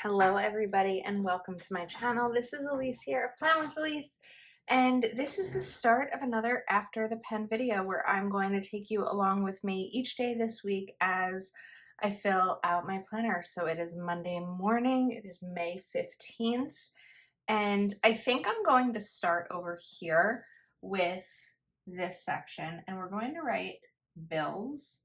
Hello everybody and welcome to my channel. This is Elise here of Plan with Elise, and this is the start of another After the Pen video where I'm going to take you along with me each day this week as I fill out my planner. So it is Monday morning, it is May 15th, and I think I'm going to start over here with this section, and we're going to write bills.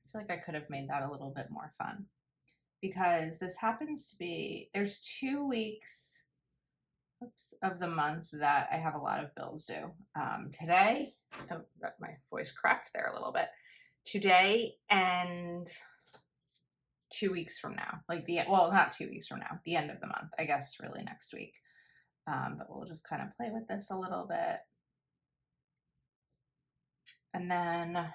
I feel like I could have made that a little bit more fun because this happens to be, there's 2 weeks of the month that I have a lot of bills due. Today, oh, my voice cracked there a little bit. Today and 2 weeks from now, well, not 2 weeks from now, the end of the month, I guess really next week. But we'll just kind of play with this a little bit. And then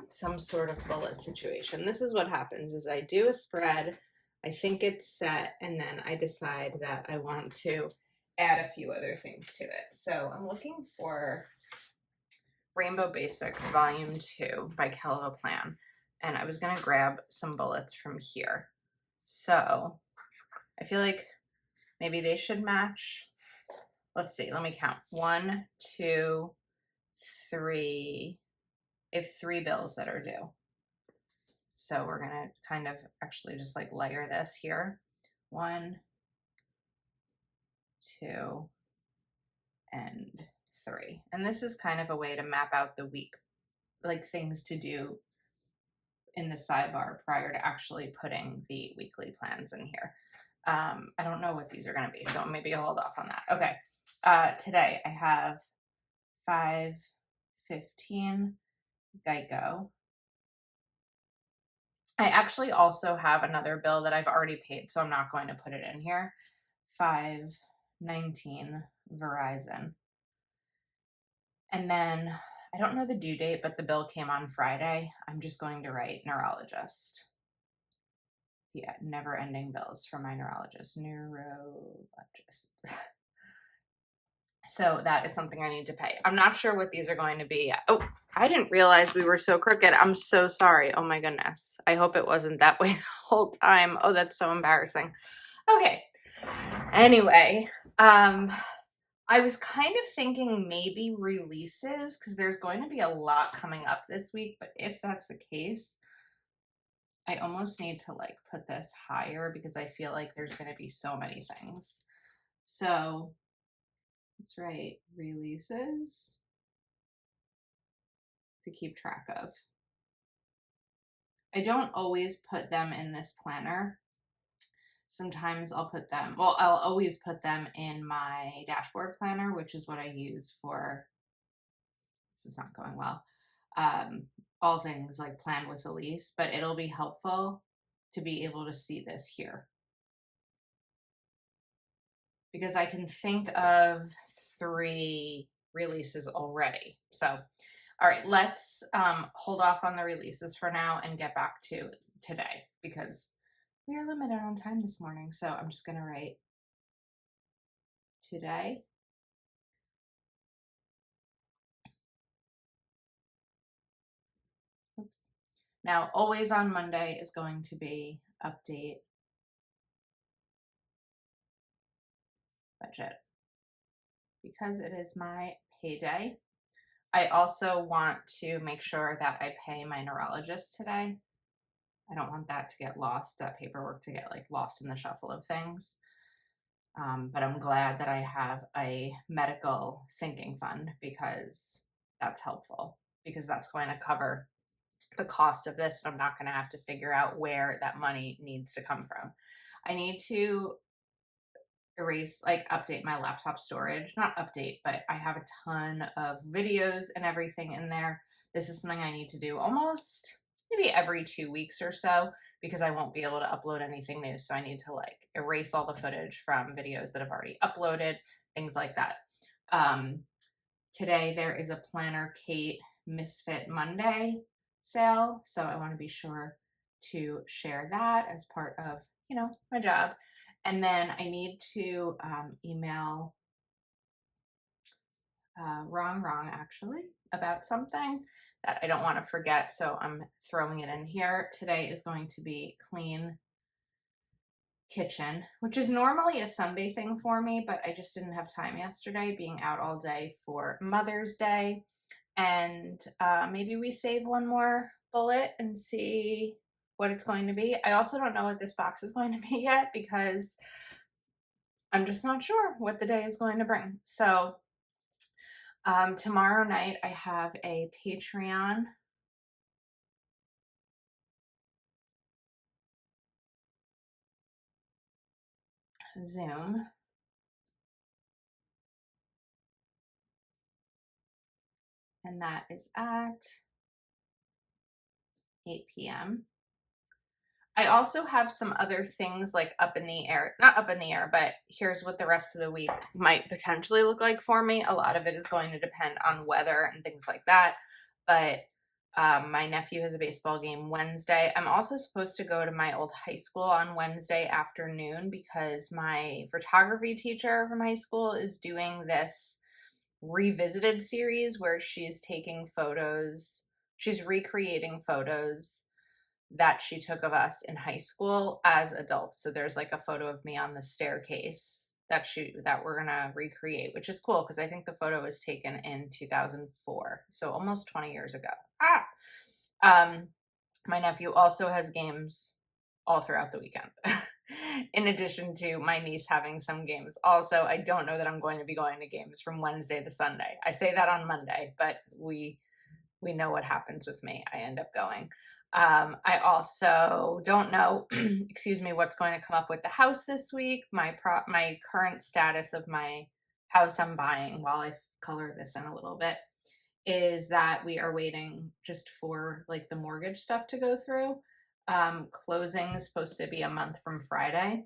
some sort of bullet situation. This is what happens is I do a spread, I think it's set, and then I decide that I want to add a few other things to it. So I'm looking for Rainbow Basics Volume 2 by Kello Plan, and I was going to grab some bullets from here. So I feel like maybe they should match. Let's see, let me count. 1, 2, 3. I have 3 bills that are due. So we're going to kind of actually just like layer this here. 1, 2, and 3. And this is kind of a way to map out the week, like things to do in the sidebar prior to actually putting the weekly plans in here. I don't know what these are going to be, so maybe I'll hold off on that. Okay. Today I have 5:15 Geico. I actually also have another bill that I've already paid, so I'm not going to put it in here. 5:19 Verizon. And then I don't know the due date, but the bill came on Friday. I'm just going to write neurologist. Yeah, never ending bills for my neurologist. Neurologist. So that is something I need to pay. I'm not sure what these are going to be yet. Oh, I didn't realize we were so crooked. I'm so sorry. Oh my goodness. I hope it wasn't that way the whole time. Oh, that's so embarrassing. Okay. Anyway, I was kind of thinking maybe releases because there's going to be a lot coming up this week. But if that's the case, I almost need to like put this higher because I feel like there's going to be so many things. So let's write releases to keep track of. I don't always put them in this planner. Sometimes I'll put them, well, I'll always put them in my dashboard planner, which is what I use for, this is not going well, all things like Plan with Elise, but it'll be helpful to be able to see this here. Because I can think of 3 releases already. So, all right, let's hold off on the releases for now and get back to today because we are limited on time this morning. So I'm just going to write today. Oops. Now, always on Monday is going to be update budget because it is my payday. I also want to make sure that I pay my neurologist today. I don't want that to get lost, that paperwork to get like lost in the shuffle of things. But I'm glad that I have a medical sinking fund because that's helpful because that's going to cover the cost of this. And I'm not going to have to figure out where that money needs to come from. I need to update my laptop storage, not update, but I have a ton of videos and everything in there. This is something I need to do almost maybe every 2 weeks or so because I won't be able to upload anything new. So I need to like erase all the footage from videos that I've already uploaded, things like that. Today there is a Planner Kate Misfit Monday sale. So I want to be sure to share that as part of, my job. And then I need to email, wrong, actually. about something that I don't want to forget, so I'm throwing it in here. Today is going to be clean kitchen, which is normally a Sunday thing for me, but I just didn't have time yesterday being out all day for Mother's Day. And maybe we save one more bullet and see what it's going to be. I also don't know what this box is going to be yet because I'm just not sure what the day is going to bring. So tomorrow night I have a Patreon Zoom. And that is at 8 p.m. I also have some other things like up in the air, not up in the air, but here's what the rest of the week might potentially look like for me. A lot of it is going to depend on weather and things like that. But my nephew has a baseball game Wednesday. I'm also supposed to go to my old high school on Wednesday afternoon because my photography teacher from high school is doing this revisited series where she's taking photos, she's recreating photos that she took of us in high school as adults. So there's like a photo of me on the staircase that we're gonna recreate, which is cool because I think the photo was taken in 2004, so almost 20 years ago. My nephew also has games all throughout the weekend. In addition to my niece having some games. Also, I don't know that I'm going to be going to games from Wednesday to Sunday. I say that on Monday, but we know what happens with me. I end up going. I also don't know, excuse me, what's going to come up with the house this week. My current status of my house I'm buying, while I color this in a little bit, is that we are waiting just for like the mortgage stuff to go through. Closing is supposed to be a month from Friday.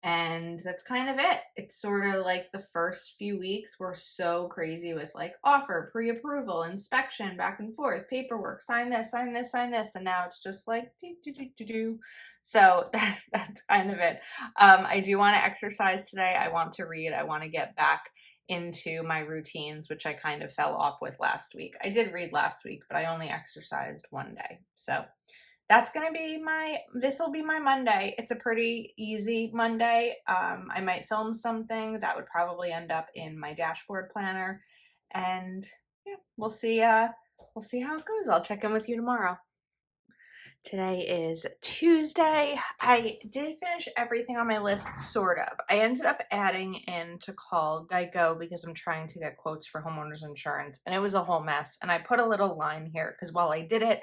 And that's kind of it. It's sort of like the first few weeks were so crazy with like offer, pre-approval, inspection, back and forth, paperwork, sign this, sign this, sign this. And now it's just like do. So that's kind of it. I do want to exercise today. I want to read. I want to get back into my routines, which I kind of fell off with last week. I did read last week, but I only exercised one day. So that's going to be this will be my Monday. It's a pretty easy Monday. I might film something that would probably end up in my dashboard planner, and yeah, we'll see how it goes. I'll check in with you tomorrow. Today is Tuesday. I did finish everything on my list, sort of. I ended up adding in to call Geico because I'm trying to get quotes for homeowners insurance, and it was a whole mess. And I put a little line here because while I did it,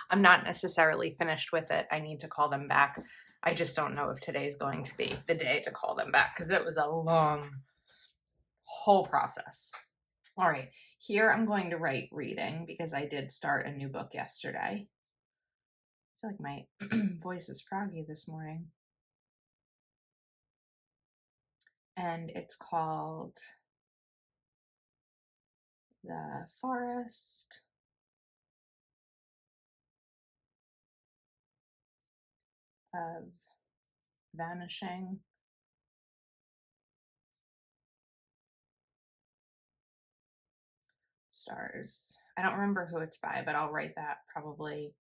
I'm not necessarily finished with it. I need to call them back. I just don't know if today's going to be the day to call them back because it was a long whole process. All right, here I'm going to write reading because I did start a new book yesterday. I feel like my voice is froggy this morning. And it's called The Forest of Vanishing Stars. I don't remember who it's by, but I'll write that probably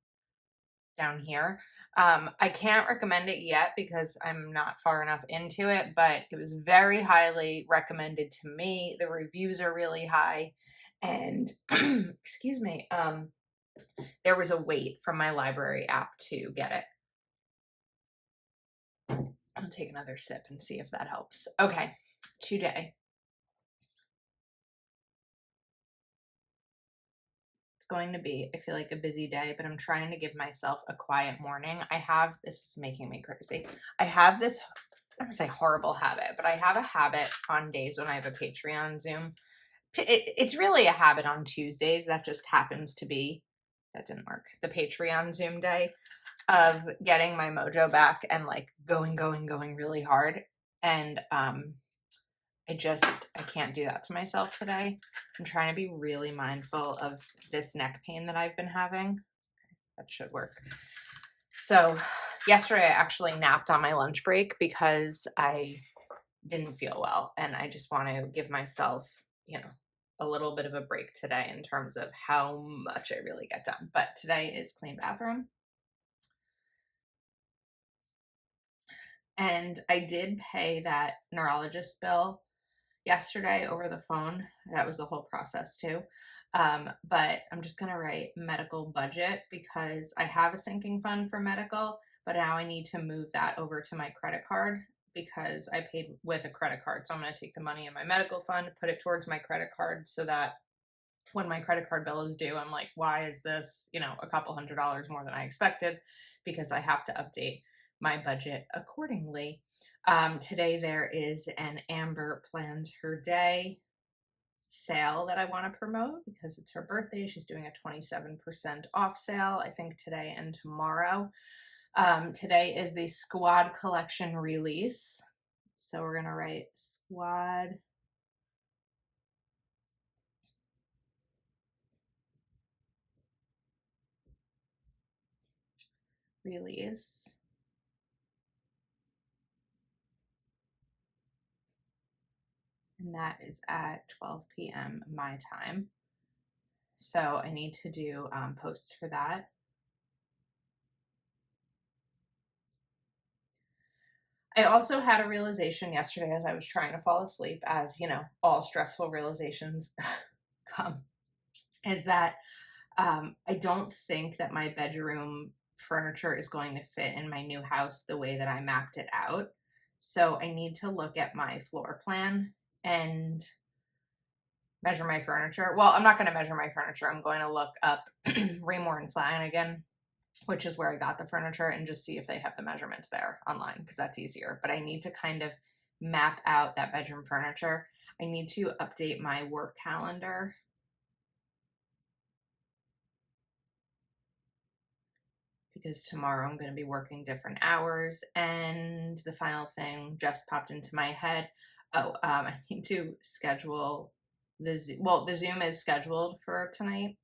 down here. I can't recommend it yet because I'm not far enough into it, but it was very highly recommended to me. The reviews are really high, and excuse me, there was a wait from my library app to get it. I'll take another sip and see if that helps. Okay, today. It's going to be, I feel like, a busy day, but I'm trying to give myself a quiet morning. This is making me crazy. I have this, I don't say horrible habit, but I have a habit on days when I have a Patreon Zoom. It's really a habit on Tuesdays. That just happens to be, that didn't work, the Patreon Zoom day of getting my mojo back and like going really hard. And I can't do that to myself today. I'm trying to be really mindful of this neck pain that I've been having. That should work. So yesterday I actually napped on my lunch break because I didn't feel well, and I just want to give myself, a little bit of a break today in terms of how much I really get done. But today is clean bathroom. And I did pay that neurologist bill yesterday over the phone. That was the whole process too. But I'm just going to write medical budget because I have a sinking fund for medical, but now I need to move that over to my credit card because I paid with a credit card. So I'm going to take the money in my medical fund, put it towards my credit card so that when my credit card bill is due, I'm like, why is this, a couple $100s more than I expected? Because I have to update my budget accordingly. Today there is an Amber Plans Her Day sale that I want to promote because it's her birthday. She's doing a 27% off sale, I think today and tomorrow. Today is the Squad Collection release. So we're going to write Squad release. And that is at 12 p.m. my time. So I need to do posts for that. I also had a realization yesterday as I was trying to fall asleep, as all stressful realizations come, is that I don't think that my bedroom furniture is going to fit in my new house the way that I mapped it out. So I need to look at my floor plan and measure my furniture. Well, I'm not going to measure my furniture. I'm going to look up Raymore and Flanagan, which is where I got the furniture, and just see if they have the measurements there online because that's easier. But I need to kind of map out that bedroom furniture. I need to update my work calendar because tomorrow I'm going to be working different hours. And the final thing just popped into my head. I need to schedule the Zoom. Well, the Zoom is scheduled for tonight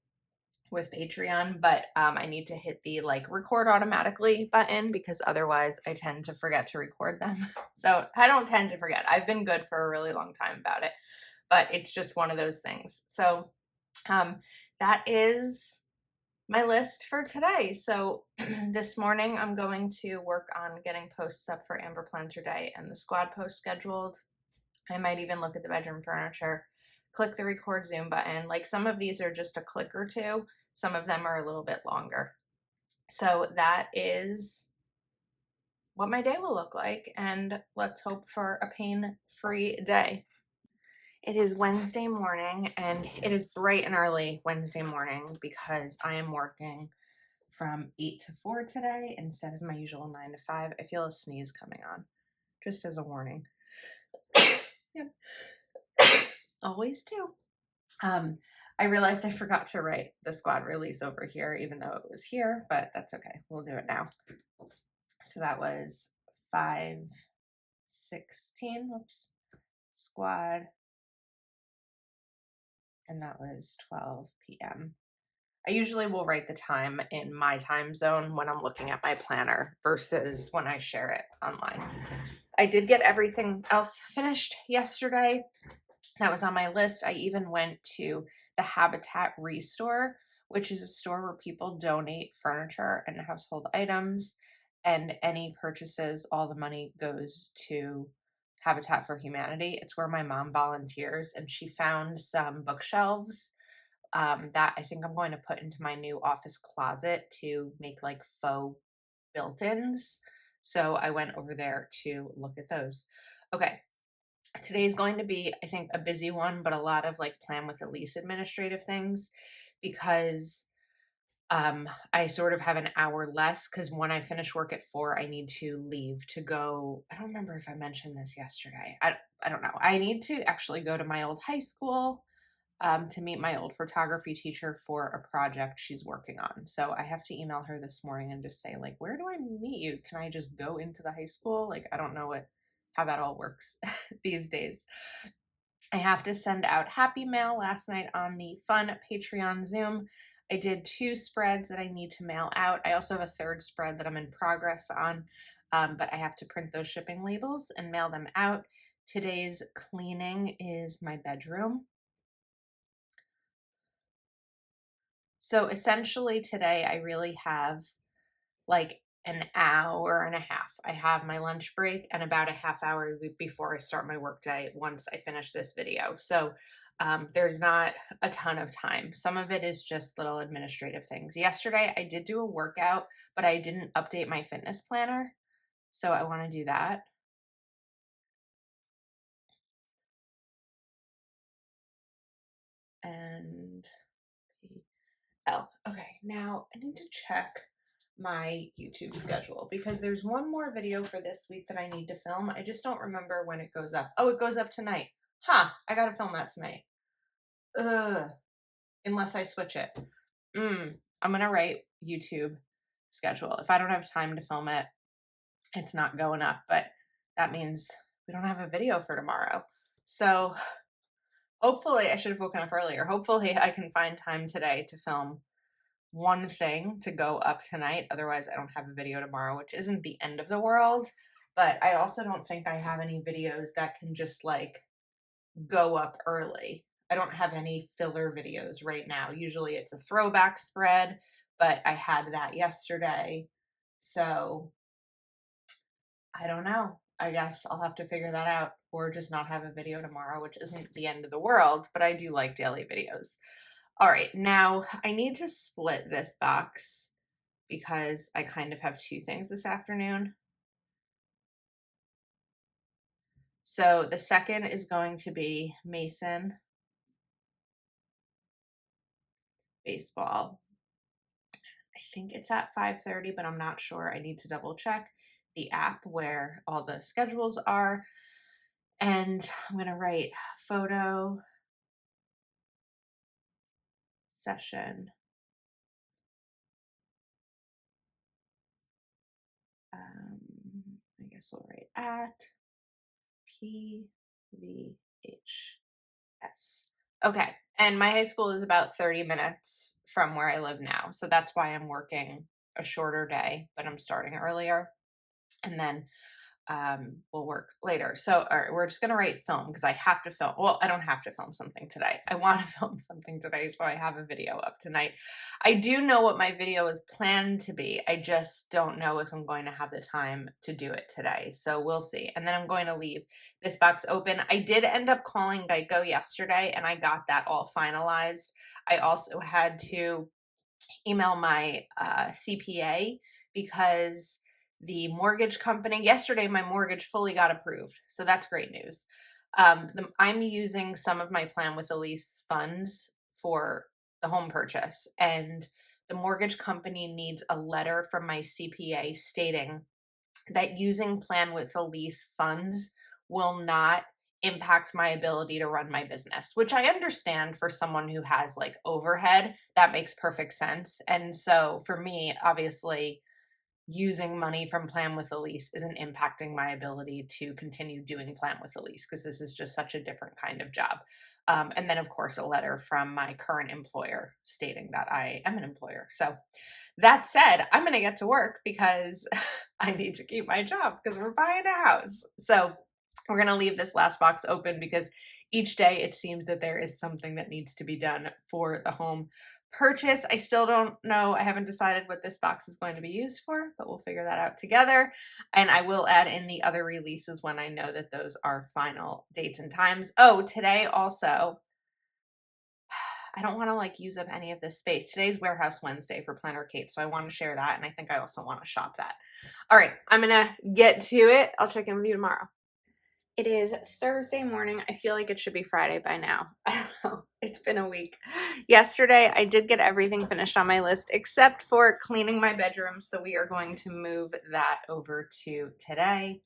with Patreon, but I need to hit the record automatically button because otherwise I tend to forget to record them. So I don't tend to forget. I've been good for a really long time about it, but it's just one of those things. So that is my list for today. So this morning I'm going to work on getting posts up for Amber Plans Her Day and the squad post scheduled. I might even look at the bedroom furniture, click the record Zoom button. Like some of these are just a click or two. Some of them are a little bit longer. So that is what my day will look like. And let's hope for a pain-free day. It is Wednesday morning, and it is bright and early Wednesday morning because I am working from 8 to 4 today instead of my usual 9 to 5. I feel a sneeze coming on, just as a warning. Yep. Always do. I realized I forgot to write the squad release over here, even though it was here, but that's okay. We'll do it now. So that was 5:16, whoops, squad, and that was 12 p.m. I usually will write the time in my time zone when I'm looking at my planner versus when I share it online. I did get everything else finished yesterday. That was on my list. I even went to the Habitat Restore, which is a store where people donate furniture and household items, and any purchases, all the money goes to Habitat for Humanity. It's where my mom volunteers, and she found some bookshelves that I think I'm going to put into my new office closet to make faux built-ins. So I went over there to look at those. Okay, today's going to be, I think, a busy one, but a lot of plan with the lease administrative things because I sort of have an hour less because when I finish work at 4, I need to leave to go. I don't remember if I mentioned this yesterday. I don't know. I need to actually go to my old high school to meet my old photography teacher for a project she's working on. So I have to email her this morning and just say, where do I meet you? Can I just go into the high school? I don't know how that all works these days. I have to send out happy mail last night on the fun Patreon Zoom. I did 2 spreads that I need to mail out. I also have a 3rd spread that I'm in progress on, but I have to print those shipping labels and mail them out. Today's cleaning is my bedroom. So essentially today I really have like an hour and a half. I have my lunch break and about a half hour before I start my workday once I finish this video. So there's not a ton of time. Some of it is just little administrative things. Yesterday I did do a workout, but I didn't update my fitness planner. So I want to do that. And okay, now I need to check my YouTube schedule because there's one more video for this week that I need to film. I just don't remember when it goes up. Oh, it goes up tonight. Huh, I gotta film that tonight. Ugh, unless I switch it. I'm gonna write YouTube schedule. If I don't have time to film it, it's not going up, but that means we don't have a video for tomorrow. So hopefully, I should have woken up earlier. Hopefully I can find time today to film one thing to go up tonight. Otherwise, I don't have a video tomorrow, which isn't the end of the world. But I also don't think I have any videos that can just like go up early. I don't have any filler videos right now. Usually it's a throwback spread, but I had that yesterday. So I don't know. I guess I'll have to figure that out or just not have a video tomorrow, which isn't the end of the world, but I do like daily videos. All right, now I need to split this box because I kind of have two things this afternoon. So the second is going to be Mason baseball. I think it's at 5:30, but I'm not sure. I need to double check the app where all the schedules are. And I'm going to write photo session. I guess we'll write at PVHS. Okay. And my high school is about 30 minutes from where I live now. So that's why I'm working a shorter day, but I'm starting earlier. And then we'll work later. So all right, we're just going to write film because I have to film. Well, I don't have to film something today. I want to film something today, so I have a video up tonight. I do know what my video is planned to be. I just don't know if I'm going to have the time to do it today. So we'll see. And then I'm going to leave this box open. I did end up calling Geico yesterday, and I got that all finalized. I also had to email my CPA because the mortgage company, yesterday my mortgage fully got approved. So that's great news. I'm using some of my Plan with Elise funds for the home purchase, and the mortgage company needs a letter from my CPA stating that using Plan with Elise funds will not impact my ability to run my business, which I understand for someone who has like overhead. That makes perfect sense. And so for me, obviously, using money from Plan with Elise isn't impacting my ability to continue doing Plan with Elise because this is just such a different kind of job. And then, of course, a letter from my current employer stating that I am an employer. So that said, I'm going to get to work because I need to keep my job because we're buying a house. So we're going to leave this last box open because each day it seems that there is something that needs to be done for the home purchase. I still don't know. I haven't decided what this box is going to be used for, but we'll figure that out together. And I will add in the other releases when I know that those are final dates and times. Oh, today also, I don't want to like use up any of this space. Today's Warehouse Wednesday for Planner Kate, so I want to share that, and I think I also want to shop that. All right, I'm going to get to it. I'll check in with you tomorrow. It is Thursday morning. I feel like it should be Friday by now. I don't know. It's been a week. Yesterday, I did get everything finished on my list except for cleaning my bedroom. So we are going to move that over to today.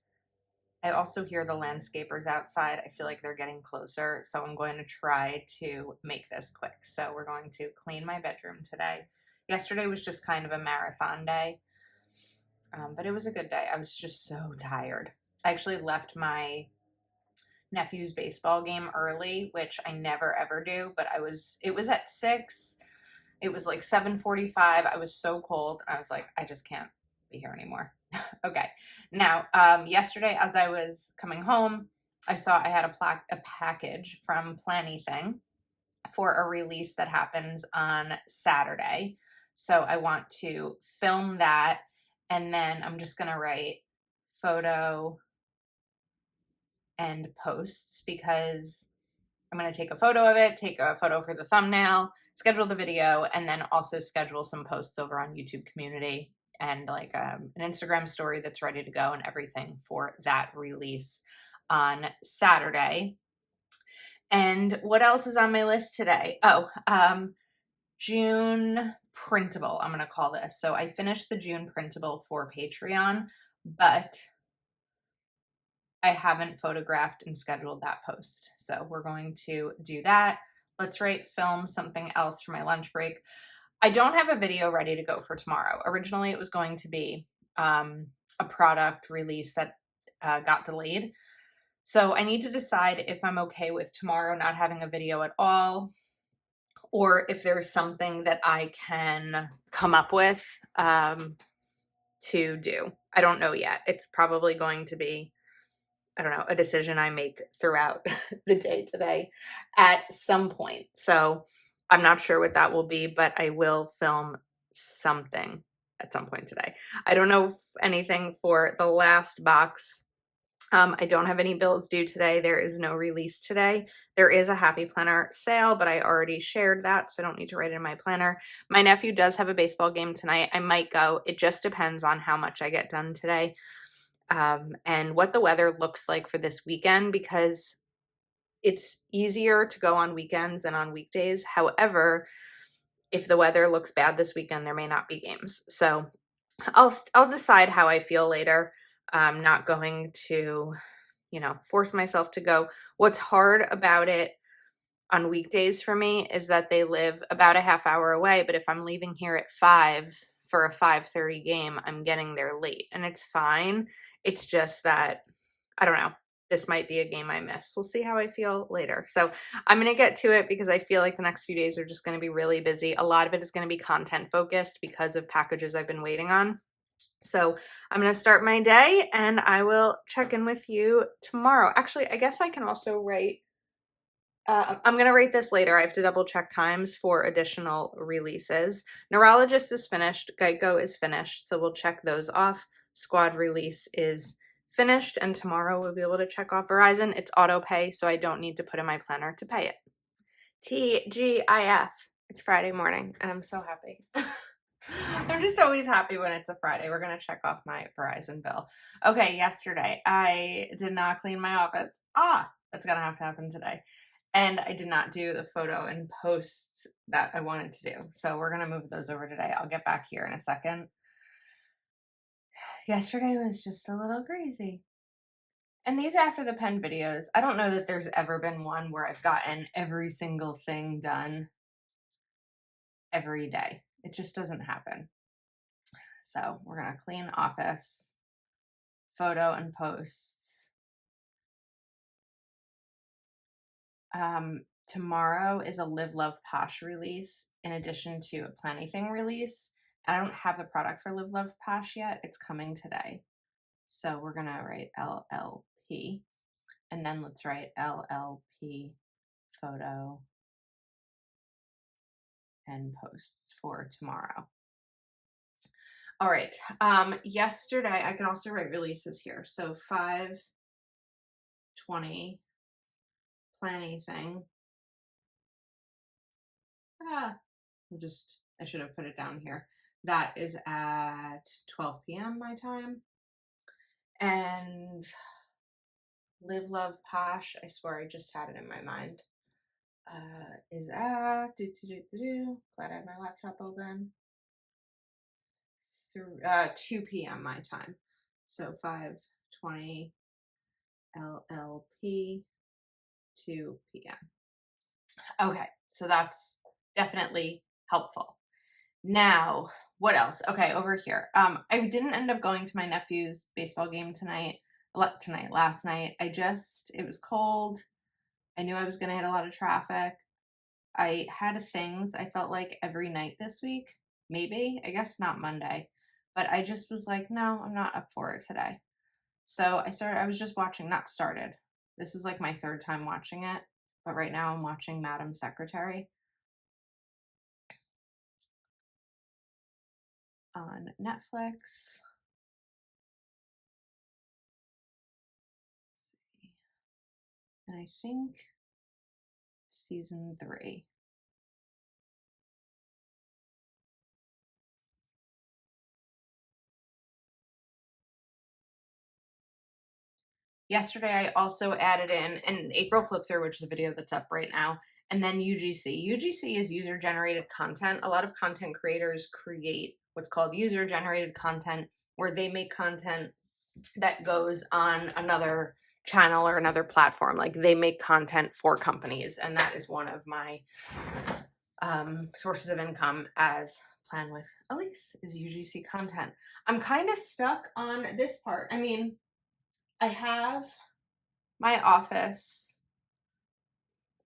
I also hear the landscapers outside. I feel like they're getting closer. So I'm going to try to make this quick. So we're going to clean my bedroom today. Yesterday was just kind of a marathon day. But it was a good day. I was just so tired. I actually left my nephew's baseball game early, which I never ever do, but it was at 6. It was like 7:45. I was so cold. I was like, I just can't be here anymore. Okay. Now, yesterday as I was coming home, I saw I had a package from Planything for a release that happens on Saturday. So I want to film that, and then I'm just going to write photo and posts because I'm going to take a photo of it, take a photo for the thumbnail, schedule the video, and then also schedule some posts over on YouTube community and like an Instagram story that's ready to go and everything for that release on Saturday. And what else is on my list today? Oh, June printable, I'm going to call this. So I finished the June printable for Patreon, but I haven't photographed and scheduled that post. So we're going to do that. Let's film something else for my lunch break. I don't have a video ready to go for tomorrow. Originally, it was going to be a product release that got delayed. So I need to decide if I'm okay with tomorrow not having a video at all, or if there's something that I can come up with to do. I don't know yet. It's probably going to be, I don't know, a decision I make throughout the day today at some point. So I'm not sure what that will be, but I will film something at some point today. I don't know anything for the last box. I don't have any bills due today. There is no release today. There is a Happy Planner sale, but I already shared that, so I don't need to write it in my planner. My nephew does have a baseball game tonight. I might go. It just depends on how much I get done today. And what the weather looks like for this weekend, because it's easier to go on weekends than on weekdays. However, if the weather looks bad this weekend, there may not be games. So I'll decide how I feel later. I'm not going to, force myself to go. What's hard about it on weekdays for me is that they live about a half hour away, but if I'm leaving here at 5 for a 5:30 game, I'm getting there late, and it's fine. It's just that, I don't know, this might be a game I miss. We'll see how I feel later. So I'm going to get to it because I feel like the next few days are just going to be really busy. A lot of it is going to be content focused because of packages I've been waiting on. So I'm going to start my day and I will check in with you tomorrow. Actually, I guess I can also write, I'm going to rate this later. I have to double check times for additional releases. Neurologist is finished. Geico is finished. So we'll check those off. Squad release is finished. And tomorrow we'll be able to check off Verizon. It's auto pay, so I don't need to put in my planner to pay it. TGIF. It's Friday morning and I'm so happy. I'm just always happy when it's a Friday. We're going to check off my Verizon bill. Okay, yesterday I did not clean my office. That's going to happen today. And I did not do the photo and posts that I wanted to do. So we're going to move those over today. I'll get back here in a second. Yesterday was just a little crazy. And these After the Pen videos, I don't know that there's ever been one where I've gotten every single thing done every day. It just doesn't happen. So we're going to clean office, photo and posts. Tomorrow is a Live Love Posh release in addition to a Planything release. I don't have the product for Live Love Posh yet. It's coming today. So we're going to write LLP, and then let's write LLP photo and posts for tomorrow. All right. Yesterday, I can also write releases here. So 5:20 Planything. I should have put it down here. That is at 12 p.m. my time. And Live Love Posh, I swear I just had it in my mind, is at, glad I have my laptop open, 2 p.m. my time. So 5:20 LLP, 2 p.m. Okay, so that's definitely helpful. Now, what else? Okay, over here. I didn't end up going to my nephew's baseball game last night. It was cold. I knew I was going to hit a lot of traffic. I had things I felt like every night this week, maybe, I guess not Monday, but I just was like, no, I'm not up for it today. So I was just watching, not started. This is like my third time watching it. But right now I'm watching Madam Secretary on Netflix. Let's see. And I think season 3. Yesterday, I also added in an April flip through, which is a video that's up right now, and then UGC. UGC is user generated content. A lot of content creators create what's called user generated content, where they make content that goes on another channel or another platform. Like they make content for companies, and that is one of my sources of income as Plan with Elise is UGC content. I'm kind of stuck on this part. I mean, I have my office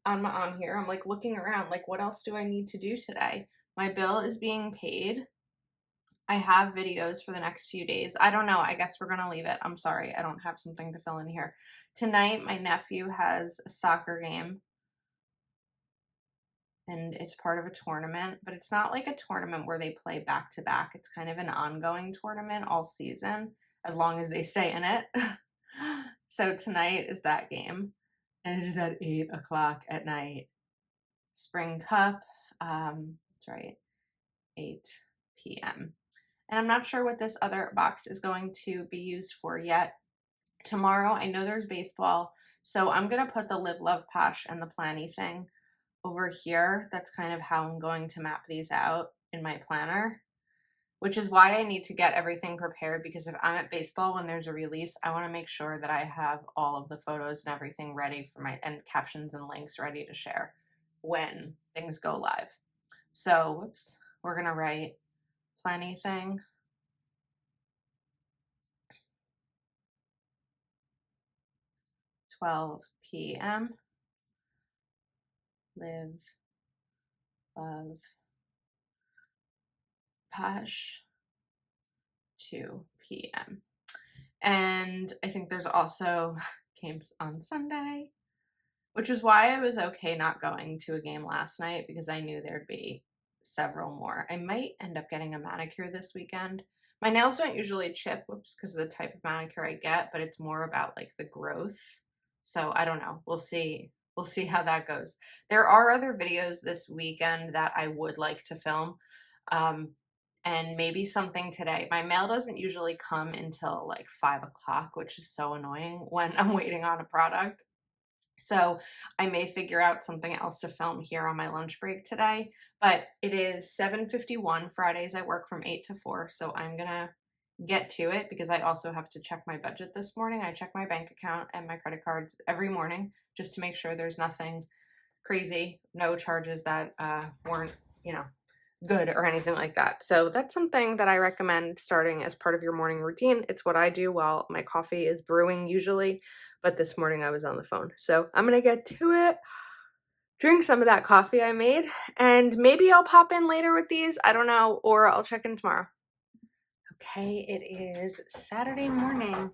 on here. I'm like looking around, like what else do I need to do today? My bill is being paid. I have videos for the next few days. I don't know. I guess we're gonna leave it. I'm sorry. I don't have something to fill in here. Tonight, my nephew has a soccer game and it's part of a tournament, but it's not like a tournament where they play back to back. It's kind of an ongoing tournament all season, as long as they stay in it. So tonight is that game, and it is at 8 o'clock at night. Spring Cup, that's right, 8 p.m. And I'm not sure what this other box is going to be used for yet. Tomorrow, I know there's baseball, so I'm going to put the Live Love Posh and the Planny thing over here. That's kind of how I'm going to map these out in my planner, which is why I need to get everything prepared, because if I'm at baseball when there's a release, I want to make sure that I have all of the photos and everything ready for my, and captions and links ready to share when things go live. So, whoops, we're going to write Planny thing. 12 p.m. Live, Love, Posh, 2 p.m. And I think there's also games on Sunday, which is why I was okay not going to a game last night, because I knew there'd be several more. I might end up getting a manicure this weekend. My nails don't usually chip, whoops, because of the type of manicure I get, but it's more about like the growth. So I don't know. We'll see. We'll see how that goes. There are other videos this weekend that I would like to film. And maybe something today. My mail doesn't usually come until like 5 o'clock, which is so annoying when I'm waiting on a product. So I may figure out something else to film here on my lunch break today, but it is 7:51. Fridays I work from 8 to 4, so I'm gonna get to it because I also have to check my budget this morning. I check my bank account and my credit cards every morning just to make sure there's nothing crazy, no charges that weren't, good or anything like that. So that's something that I recommend starting as part of your morning routine. It's what I do while my coffee is brewing usually, but this morning I was on the phone. So I'm going to get to it, drink some of that coffee I made, and maybe I'll pop in later with these. I don't know, or I'll check in tomorrow. Okay, it is Saturday morning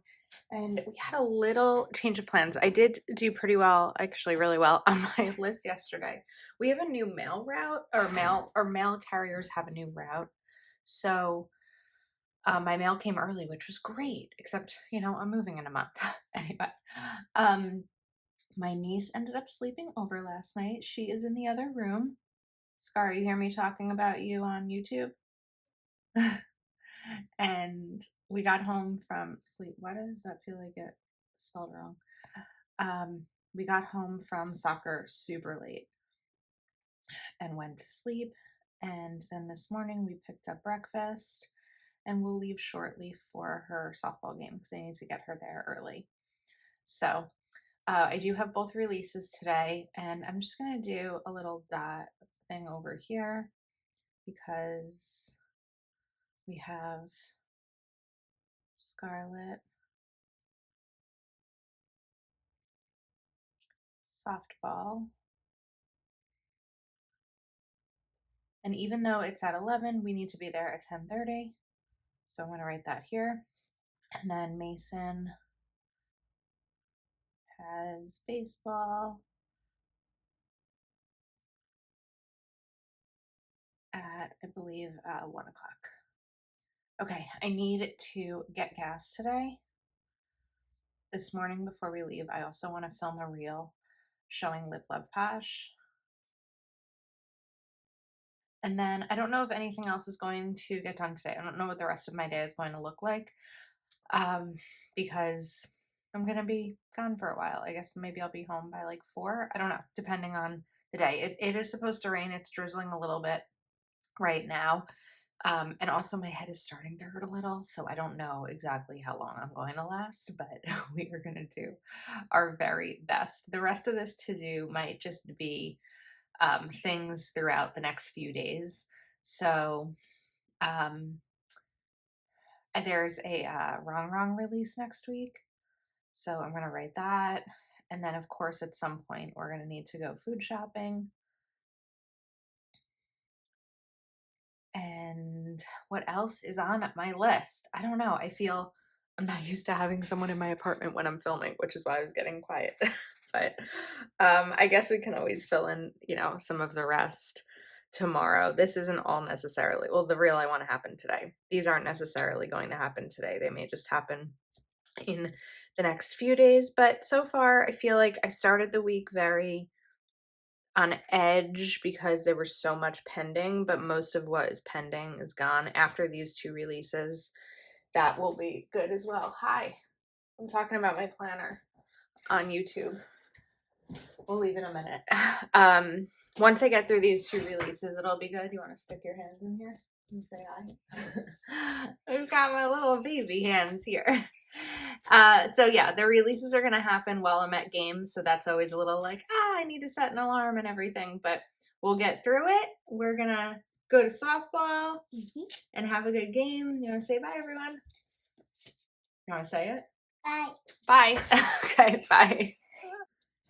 and we had a little change of plans. I did do pretty well, actually really well, on my list yesterday. We have a new mail route, or mail carriers have a new route. So my mail came early, which was great, except, I'm moving in a month. Anyway, my niece ended up sleeping over last night. She is in the other room. Scar, you hear me talking about you on YouTube? And we got home from sleep. Why does that feel like it spelled wrong? We got home from soccer super late and went to sleep. And then this morning we picked up breakfast and we'll leave shortly for her softball game because I need to get her there early. So I do have both releases today, and I'm just going to do a little dot thing over here because we have Scarlet, softball, and even though it's at 11, we need to be there at 10:30. So I'm going to write that here. And then Mason has baseball at, I believe, 1 o'clock. Okay, I need to get gas today. This morning before we leave, I also want to film a reel showing Live Love Posh. And then I don't know if anything else is going to get done today. I don't know what the rest of my day is going to look like, because I'm going to be gone for a while. I guess maybe I'll be home by like 4. I don't know, depending on the day. It is supposed to rain. It's drizzling a little bit right now. And also my head is starting to hurt a little, so I don't know exactly how long I'm going to last, but we are going to do our very best. The rest of this to do might just be things throughout the next few days. So there's a Wrong Wrong release next week, so I'm going to write that. And then, of course, at some point, we're going to need to go food shopping. And what else is on my list? I don't know. I feel I'm not used to having someone in my apartment when I'm filming, which is why I was getting quiet. But I guess we can always fill in, some of the rest tomorrow. This isn't all necessarily, well, the reel I want to happen today. These aren't necessarily going to happen today. They may just happen in the next few days. But so far, I feel like I started the week very on edge because there was so much pending, but most of what is pending is gone after these 2 releases. That will be good as well. Hi, I'm talking about my planner on YouTube. We'll leave in a minute. Once I get through these 2 releases, it'll be good. You want to stick your hands in here and say hi? I've got my little baby hands here. So yeah, the releases are going to happen while I'm at games. So that's always a little like, I need to set an alarm and everything, but we'll get through it. We're going to go to softball and have a good game. You want to say bye, everyone? You want to say it? Bye. Bye. Okay, bye.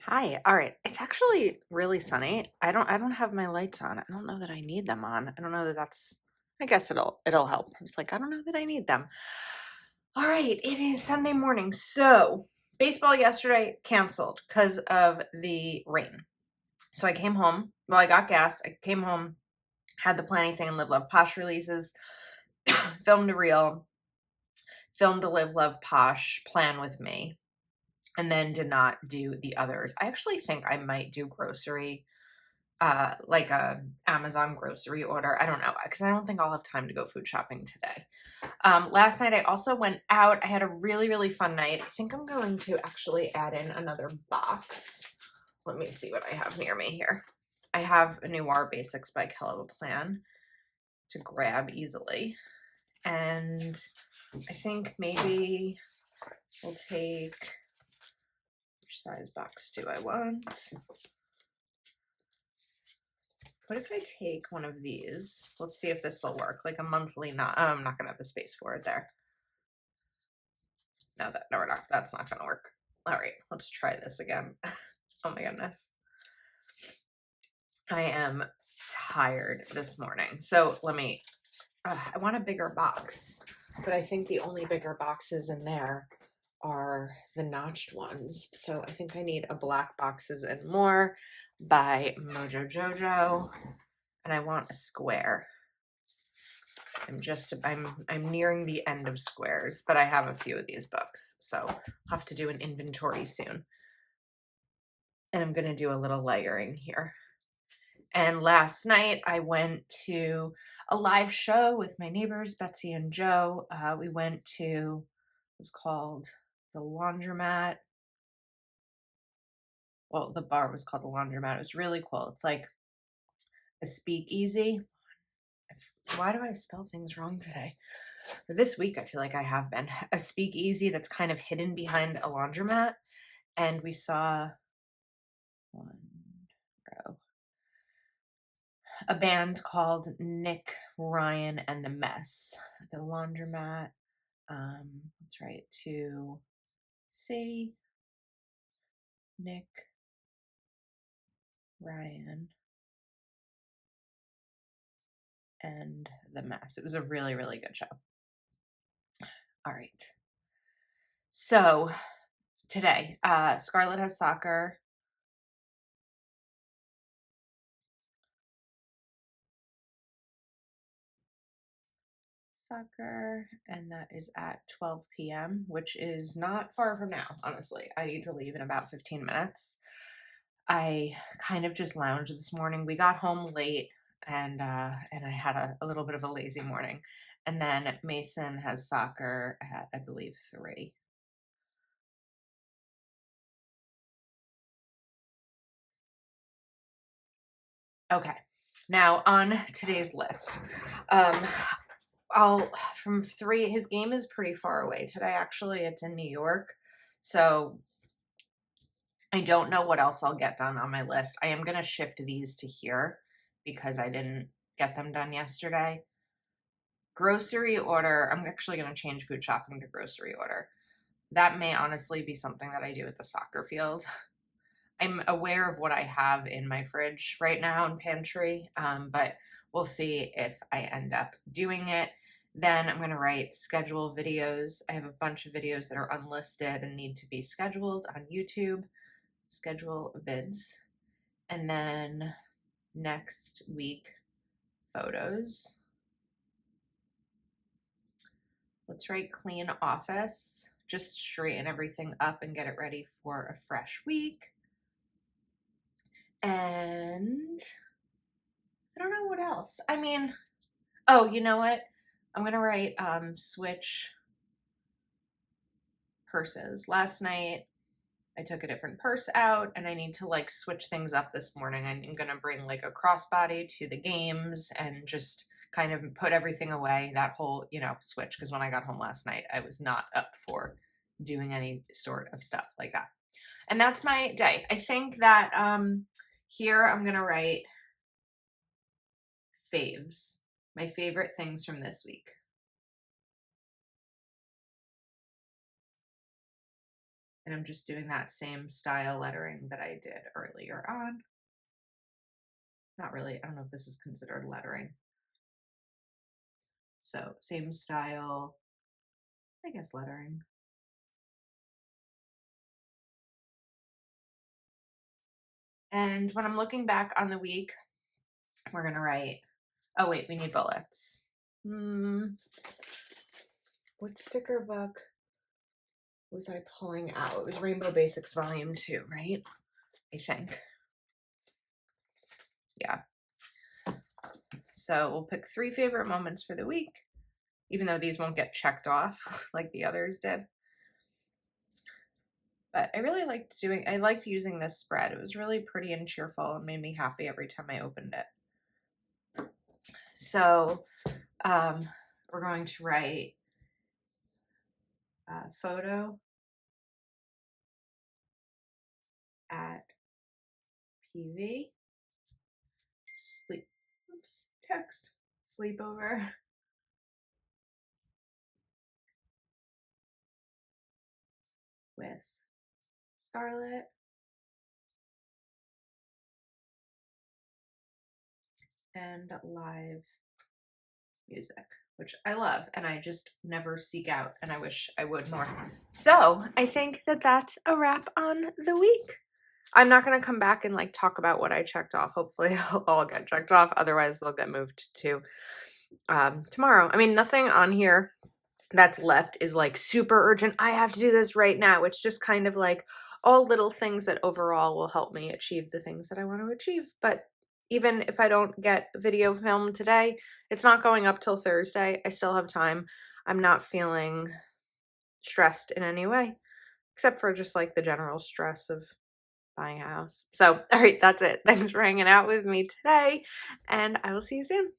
Hi. All right. It's actually really sunny. I don't have my lights on. I don't know that I need them on. I don't know that that's, I guess it'll help. I was like, I don't know that I need them. All right. It is Sunday morning. So baseball yesterday canceled because of the rain. So I came home. Well, I got gas. I came home, had the Planning Thing and Live Love Posh releases, filmed a reel, filmed a Live Love Posh plan with me, and then did not do the others. I actually think I might do grocery, like a Amazon grocery order. I don't know, because I don't think I'll have time to go food shopping today. Last night I also went out. I had a really, really fun night. I think I'm going to actually add in another box. Let me see what I have near me here. I have a Noir Basics by Hell of a Plan to grab easily. And I think maybe we'll take, which size box do I want? What if I take one of these? Let's see if this will work. Like a monthly, I'm not gonna have the space for it there. No, we're not. That's not gonna work. All right, let's try this again. Oh my goodness. I am tired this morning. So let me, I want a bigger box, but I think the only bigger boxes in there are the notched ones. So I think I need a Black Boxes and More by Mojo Jojo, and I want a square. I'm nearing the end of squares, but I have a few of these books, so I'll have to do an inventory soon. And I'm going to do a little layering here. And last night I went to a live show with my neighbors, Betsy and Joe. We went to, it was called the Laundromat. Well, the bar was called the Laundromat. It was really cool. It's like a speakeasy. Why do I spell things wrong today? For this week, I feel like I have been. A speakeasy that's kind of hidden behind a laundromat. And we saw a band called Nick, Ryan, and the Mess. The Laundromat. Let's write to see Nick, Ryan, and the Mess. It was a really, really good show. All right. So today, Scarlett has soccer. soccer, and that is at 12 p.m., which is not far from now, honestly. I need to leave in about 15 minutes. I kind of just lounged this morning. We got home late, and I had a little bit of a lazy morning. And then Mason has soccer at, I believe, 3. Okay, now on today's list, from 3. His game is pretty far away today. Actually, it's in New York, so I don't know what else I'll get done on my list. I am gonna shift these to here because I didn't get them done yesterday. Grocery order. I'm actually gonna change food shopping to grocery order. That may honestly be something that I do at the soccer field. I'm aware of what I have in my fridge right now and pantry, but we'll see if I end up doing it. Then I'm going to write schedule videos. I have a bunch of videos that are unlisted and need to be scheduled on YouTube. Schedule vids. And then next week, photos. Let's write clean office. Just straighten everything up and get it ready for a fresh week. And I don't know what else. I mean, oh, you know what? I'm gonna write switch purses. Last night I took a different purse out and I need to like switch things up this morning. I'm gonna bring like a crossbody to the games and just kind of put everything away, that whole, switch. Because when I got home last night, I was not up for doing any sort of stuff like that. And that's my day. I think that here I'm gonna write faves, my favorite things from this week. And I'm just doing that same style lettering that I did earlier on. Not really, I don't know if this is considered lettering. So same style, I guess lettering. And when I'm looking back on the week, we're gonna write, oh wait, we need bullets. What sticker book was I pulling out? It was Rainbow Basics Volume 2, right? I think. Yeah. So we'll pick 3 favorite moments for the week, even though these won't get checked off like the others did. But I really liked using this spread. It was really pretty and cheerful and made me happy every time I opened it. So we're going to write photo at PV, text, sleepover, with Scarlett, and live music, which I love and I just never seek out, and I wish I would more. So I think that that's a wrap on the week. I'm not going to come back and like talk about what I checked off. Hopefully it'll all get checked off. Otherwise they'll get moved to tomorrow. I mean, nothing on here that's left is like super urgent. I have to do this right now. It's just kind of like all little things that overall will help me achieve the things that I want to achieve. But even if I don't get video film today, it's not going up till Thursday. I still have time. I'm not feeling stressed in any way, except for just like the general stress of buying a house. So, all right, that's it. Thanks for hanging out with me today, and I will see you soon.